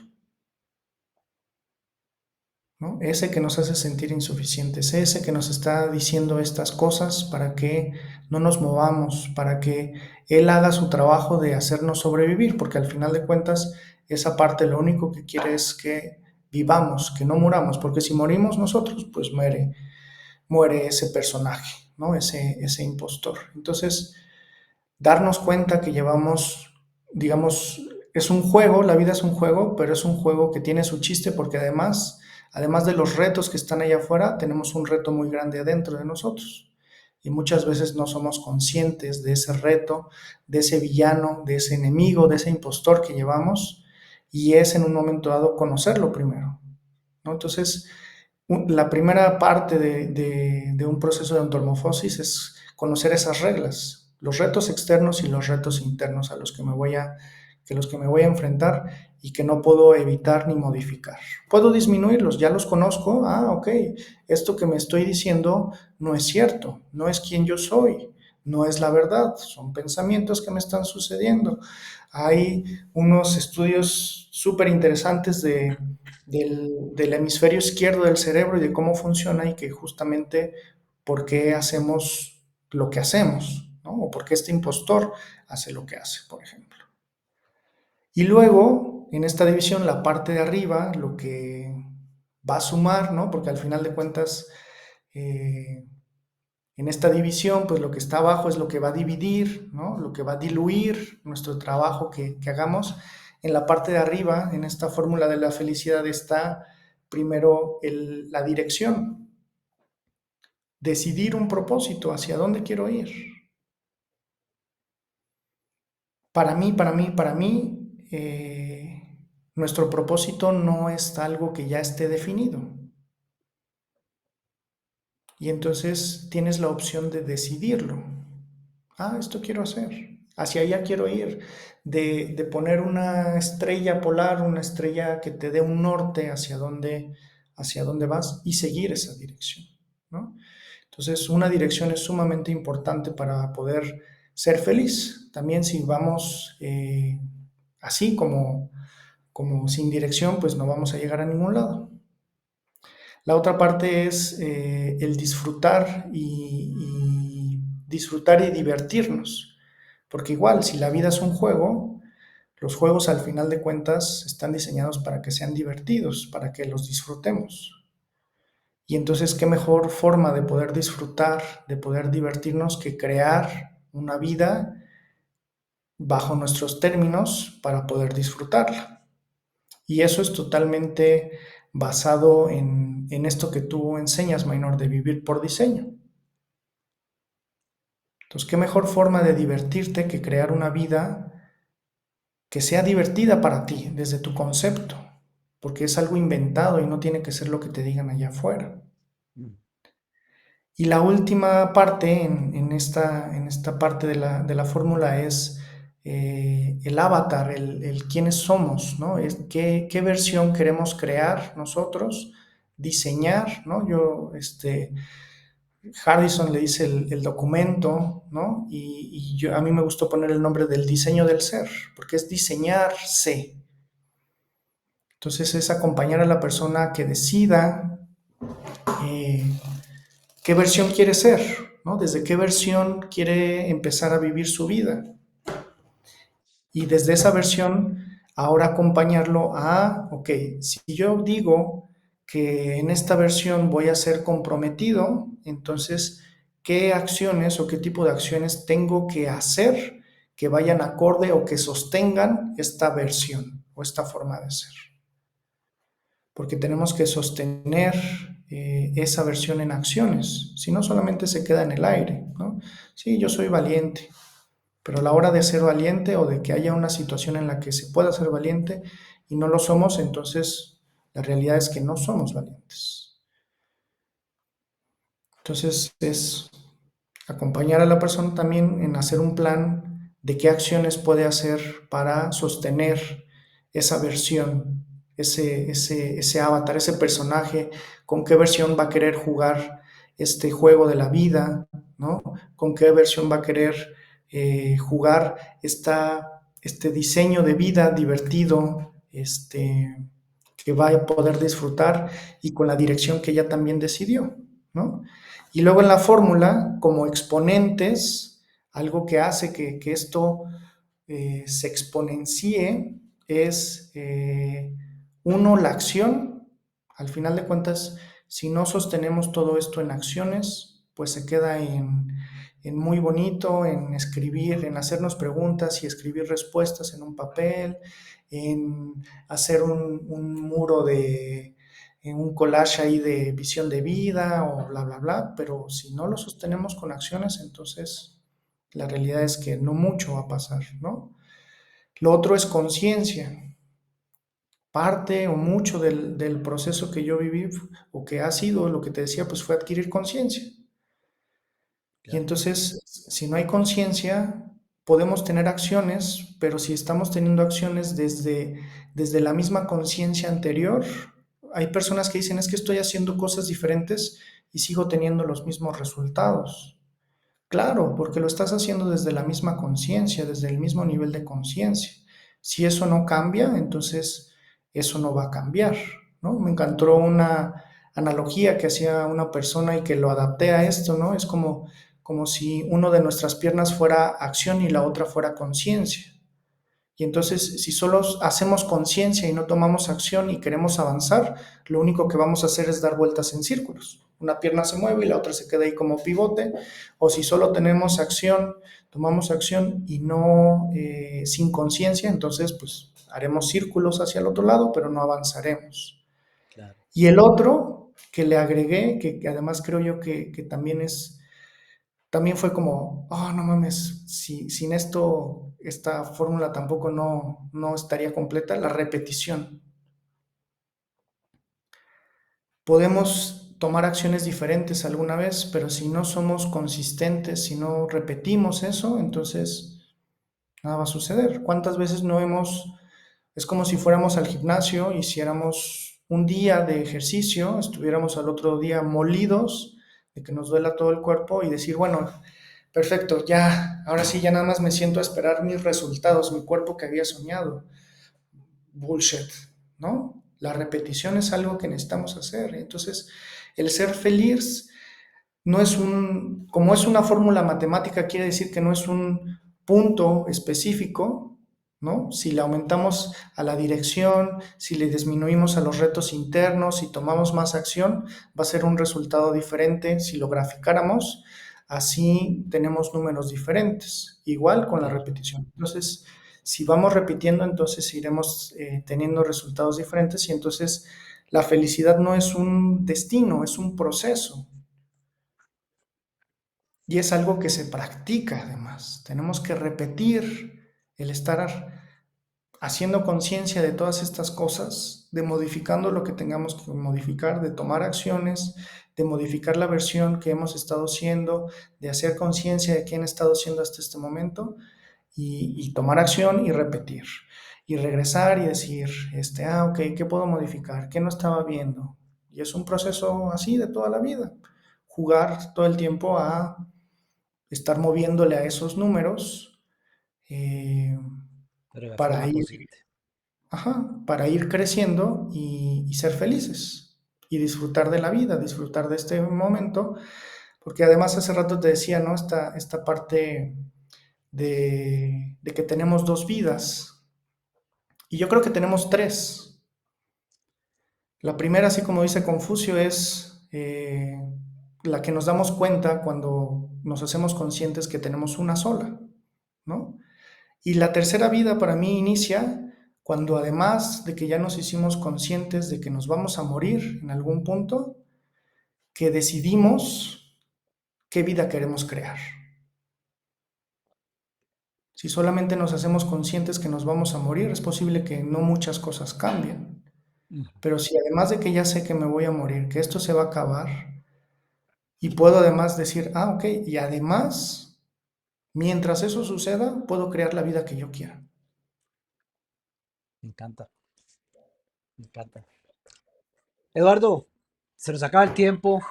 ¿no? Ese que nos hace sentir insuficientes, ese que nos está diciendo estas cosas para que no nos movamos, para que Él haga su trabajo de hacernos sobrevivir, porque al final de cuentas esa parte lo único que quiere es que vivamos, que no muramos, porque si morimos nosotros, pues muere ese personaje, ¿no? Ese impostor. Entonces, darnos cuenta que llevamos, digamos, es un juego, la vida es un juego, pero es un juego que tiene su chiste porque además de los retos que están allá afuera, tenemos un reto muy grande adentro de nosotros. Y muchas veces no somos conscientes de ese reto, de ese villano, de ese enemigo, de ese impostor que llevamos, y es en un momento dado conocerlo primero, ¿no? Entonces, la primera parte de un proceso de antormofosis es conocer esas reglas, los retos externos y los retos internos a los que me voy a enfrentar y que no puedo evitar ni modificar. Puedo disminuirlos, ya los conozco, ok, esto que me estoy diciendo no es cierto, no es quien yo soy, no es la verdad, son pensamientos que me están sucediendo. Hay unos estudios súper interesantes del hemisferio izquierdo del cerebro y de cómo funciona, y que justamente por qué hacemos lo que hacemos, ¿no? O por qué este impostor hace lo que hace, por ejemplo. Y luego, en esta división, la parte de arriba, lo que va a sumar, ¿no? Porque al final de cuentas, eh, en esta división, pues lo que está abajo es lo que va a dividir, ¿no? Lo que va a diluir nuestro trabajo que hagamos. En la parte de arriba, en esta fórmula de la felicidad, está primero la dirección, decidir un propósito, hacia dónde quiero ir. Nuestro propósito no es algo que ya esté definido. Y entonces tienes la opción de decidirlo. Esto quiero hacer, hacia allá quiero ir, de poner una estrella polar, una estrella que te dé un norte hacia dónde vas, y seguir esa dirección, ¿no? Entonces, una dirección es sumamente importante para poder ser feliz. También si vamos así como sin dirección, pues no vamos a llegar a ningún lado. La otra parte es el disfrutar y divertirnos. Porque igual, si la vida es un juego, los juegos al final de cuentas están diseñados para que sean divertidos, para que los disfrutemos. Y entonces, ¿qué mejor forma de poder disfrutar, de poder divertirnos, que crear una vida bajo nuestros términos para poder disfrutarla? Y eso es totalmente basado en esto que tú enseñas, Maynor, de vivir por diseño. Entonces, ¿qué mejor forma de divertirte que crear una vida que sea divertida para ti, desde tu concepto? Porque es algo inventado y no tiene que ser lo que te digan allá afuera. Mm. Y la última parte en esta parte de la fórmula es el avatar, el quiénes somos, ¿no? Qué versión queremos crear nosotros, diseñar, ¿no? Harrison le dice el documento, ¿no? Y a mí me gustó poner el nombre del diseño del ser, porque es diseñarse. Entonces es acompañar a la persona que decida eh, qué versión quiere ser, ¿no? Desde qué versión quiere empezar a vivir su vida. Y desde esa versión, ahora acompañarlo ok, si yo digo que en esta versión voy a ser comprometido, entonces, ¿qué acciones o qué tipo de acciones tengo que hacer que vayan acorde o que sostengan esta versión o esta forma de ser? Porque tenemos que sostener esa versión en acciones, si no solamente se queda en el aire, ¿no? Sí, yo soy valiente, pero a la hora de ser valiente o de que haya una situación en la que se pueda ser valiente y no lo somos, entonces la realidad es que no somos valientes. Entonces es acompañar a la persona también en hacer un plan de qué acciones puede hacer para sostener esa versión, ese avatar, ese personaje, con qué versión va a querer jugar este juego de la vida, ¿no? Con qué versión va a querer jugar este diseño de vida divertido, que va a poder disfrutar y con la dirección que ella también decidió, ¿no? Y luego en la fórmula, como exponentes, algo que hace que esto se exponencie es, uno, la acción. Al final de cuentas, si no sostenemos todo esto en acciones, pues se queda en muy bonito, en escribir, en hacernos preguntas y escribir respuestas en un papel, en hacer un muro en un collage ahí de visión de vida o bla, bla, bla, pero si no lo sostenemos con acciones, entonces la realidad es que no mucho va a pasar, ¿no? Lo otro es conciencia. Parte o mucho del proceso que yo viví o que ha sido lo que te decía, pues fue adquirir conciencia. Y Claro, entonces, si no hay conciencia, podemos tener acciones, pero si estamos teniendo acciones desde la misma conciencia anterior, hay personas que dicen, es que estoy haciendo cosas diferentes y sigo teniendo los mismos resultados. Claro, porque lo estás haciendo desde la misma conciencia, desde el mismo nivel de conciencia. Si eso no cambia, entonces eso no va a cambiar, ¿no? Me encantó una analogía que hacía una persona y que lo adapté a esto, ¿no? Es como si uno de nuestras piernas fuera acción y la otra fuera conciencia. Y entonces, si solo hacemos conciencia y no tomamos acción y queremos avanzar, lo único que vamos a hacer es dar vueltas en círculos. Una pierna se mueve y la otra se queda ahí como pivote. O si solo tenemos acción, tomamos acción y no sin conciencia, entonces pues haremos círculos hacia el otro lado, pero no avanzaremos. claro. Y el otro que le agregué, que además creo yo que también fue como, oh, no mames, si, sin esto, esta fórmula tampoco no estaría completa, la repetición. Podemos tomar acciones diferentes alguna vez, pero si no somos consistentes, si no repetimos eso, entonces nada va a suceder. ¿Cuántas veces no hemos, es como si fuéramos al gimnasio, hiciéramos un día de ejercicio, estuviéramos al otro día molidos, de que nos duela todo el cuerpo y decir, bueno, perfecto, ya, ahora sí, ya nada más me siento a esperar mis resultados, mi cuerpo que había soñado. Bullshit, ¿no? La repetición es algo que necesitamos hacer. Entonces, el ser feliz no es como es una fórmula matemática, quiere decir que no es un punto específico, ¿no? Si le aumentamos a la dirección, si le disminuimos a los retos internos, si tomamos más acción, va a ser un resultado diferente. Si lo graficáramos, así tenemos números diferentes. Igual con la Claro. repetición. Entonces, si vamos repitiendo, entonces iremos teniendo resultados diferentes y entonces la felicidad no es un destino, es un proceso. Y es algo que se practica además. Tenemos que repetir el estar haciendo conciencia de todas estas cosas, de modificando lo que tengamos que modificar, de tomar acciones, de modificar la versión que hemos estado siendo, de hacer conciencia de quién he estado siendo hasta este momento y tomar acción y repetir. Y regresar y decir, ok, ¿qué puedo modificar? ¿Qué no estaba viendo? Y es un proceso así de toda la vida. Jugar todo el tiempo a estar moviéndole a esos números eh, Pero de para forma ir, consciente. para ir creciendo y ser felices y disfrutar de la vida, disfrutar de este momento, porque además hace rato te decía, ¿no? Esta parte de que tenemos dos vidas y yo creo que tenemos tres. La primera, así como dice Confucio, es la que nos damos cuenta cuando nos hacemos conscientes que tenemos una sola, ¿no? Y la tercera vida para mí inicia cuando además de que ya nos hicimos conscientes de que nos vamos a morir en algún punto, que decidimos qué vida queremos crear. Si solamente nos hacemos conscientes que nos vamos a morir, es posible que no muchas cosas cambien. Ujú. Pero si además de que ya sé que me voy a morir, que esto se va a acabar, y puedo además decir, ah, ok, y además, mientras eso suceda, puedo crear la vida que yo quiera. Me encanta, me encanta. Eduardo, se nos acaba el tiempo.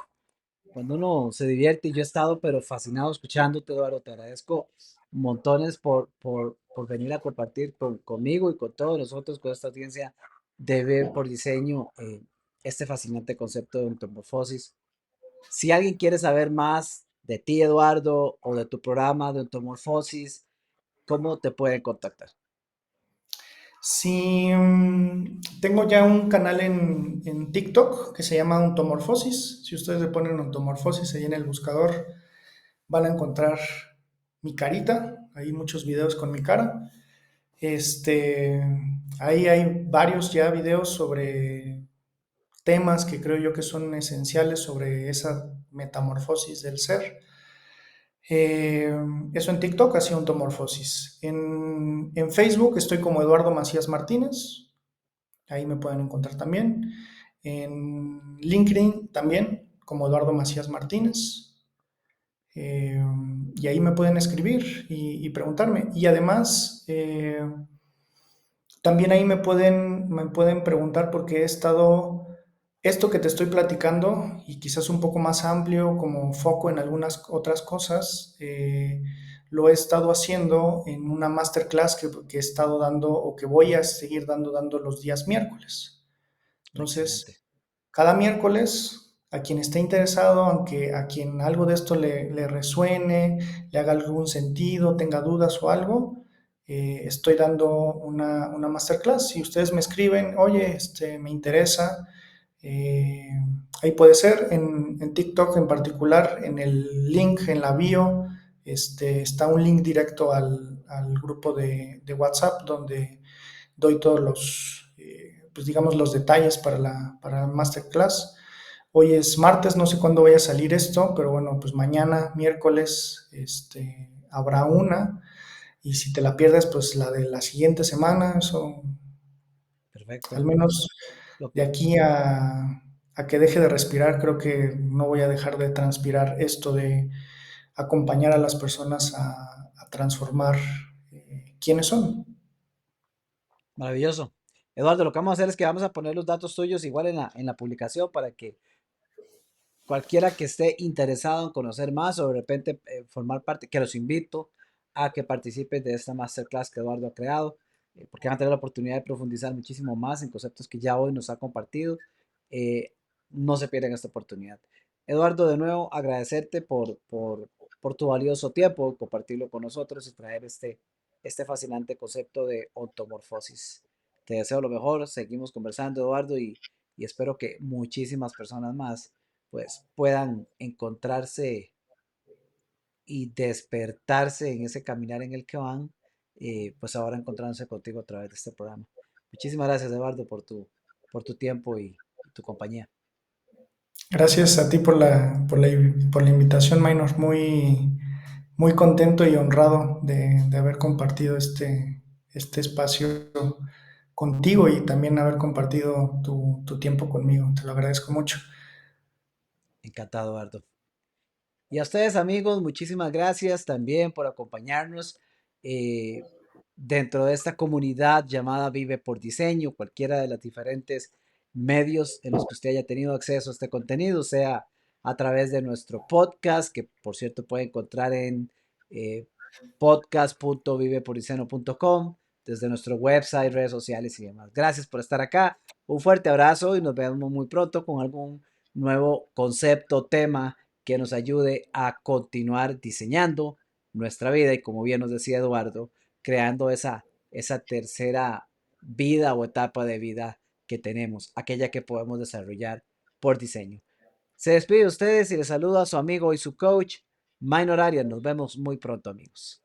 Cuando uno se divierte, y yo he estado pero fascinado escuchándote, Eduardo, te agradezco montones por venir a compartir conmigo y con todos nosotros, con esta audiencia de Ver por Diseño, este fascinante concepto de ontomorfosis. Si alguien quiere saber más de ti, Eduardo, o de tu programa de ontomorfosis, ¿cómo te pueden contactar? Sí, tengo ya un canal en TikTok que se llama Ontomorfosis. Si ustedes le ponen Ontomorfosis ahí en el buscador, van a encontrar mi carita. Hay muchos videos con mi cara. Este, ahí hay varios ya videos sobre temas que creo yo que son esenciales sobre esa metamorfosis del ser. Eh, Eso en TikTok, así Ontomorfosis. En Facebook estoy como Eduardo Macías Martínez, ahí me pueden encontrar también. En LinkedIn también, como Eduardo Macías Martínez. Eh, y ahí me pueden escribir y preguntarme. Y además, también ahí me pueden preguntar porque he estado, esto que te estoy platicando y quizás un poco más amplio como foco en algunas otras cosas, lo he estado haciendo en una masterclass que he estado dando o que voy a seguir dando los días miércoles. Excelente. Entonces, cada miércoles, a quien esté interesado, aunque a quien algo de esto le resuene, le haga algún sentido, tenga dudas o algo, estoy dando una masterclass. Si ustedes me escriben, oye, me interesa, eh, ahí puede ser, en TikTok en particular, en el link, en la bio, está un link directo al grupo de WhatsApp donde doy todos los, pues digamos, los detalles para la masterclass. Hoy es martes, no sé cuándo vaya a salir esto, pero bueno, pues mañana, miércoles, habrá una. Y si te la pierdes, pues la de la siguiente semana, eso, al Perfecto. menos Lo- de aquí a que deje de respirar, creo que no voy a dejar de transpirar esto de acompañar a las personas a transformar quiénes son. Maravilloso. Eduardo, lo que vamos a hacer es que vamos a poner los datos tuyos igual en la publicación para que cualquiera que esté interesado en conocer más o de repente formar parte, que los invito a que participen de esta masterclass que Eduardo ha creado, porque van a tener la oportunidad de profundizar muchísimo más en conceptos que ya hoy nos ha compartido. Eh, no se pierdan esta oportunidad. Eduardo, de nuevo agradecerte por tu valioso tiempo, compartirlo con nosotros y traer este fascinante concepto de ontomorfosis. Te deseo lo mejor, seguimos conversando, Eduardo, y espero que muchísimas personas más pues puedan encontrarse y despertarse en ese caminar en el que van, pues ahora encontrándose contigo a través de este programa. Muchísimas gracias, Eduardo, por tu tiempo y tu compañía. Gracias a ti por la invitación, Minor. Muy contento y honrado de haber compartido este espacio contigo y también haber compartido tu tiempo conmigo. Te lo agradezco mucho. Encantado, Eduardo. Y a ustedes, amigos, muchísimas gracias también por acompañarnos eh, dentro de esta comunidad llamada Vive por Diseño, cualquiera de los diferentes medios en los que usted haya tenido acceso a este contenido, sea a través de nuestro podcast, que por cierto puede encontrar en eh, podcast.vivepordiseno.com, desde nuestro website, redes sociales y demás. Gracias por estar acá. Un fuerte abrazo y nos vemos muy pronto con algún nuevo concepto, tema que nos ayude a continuar diseñando nuestra vida y, como bien nos decía Eduardo, creando esa tercera vida o etapa de vida que tenemos, aquella que podemos desarrollar por diseño. Se despide de ustedes y les saluda a su amigo y su coach, Minor Arias. Nos vemos muy pronto, amigos.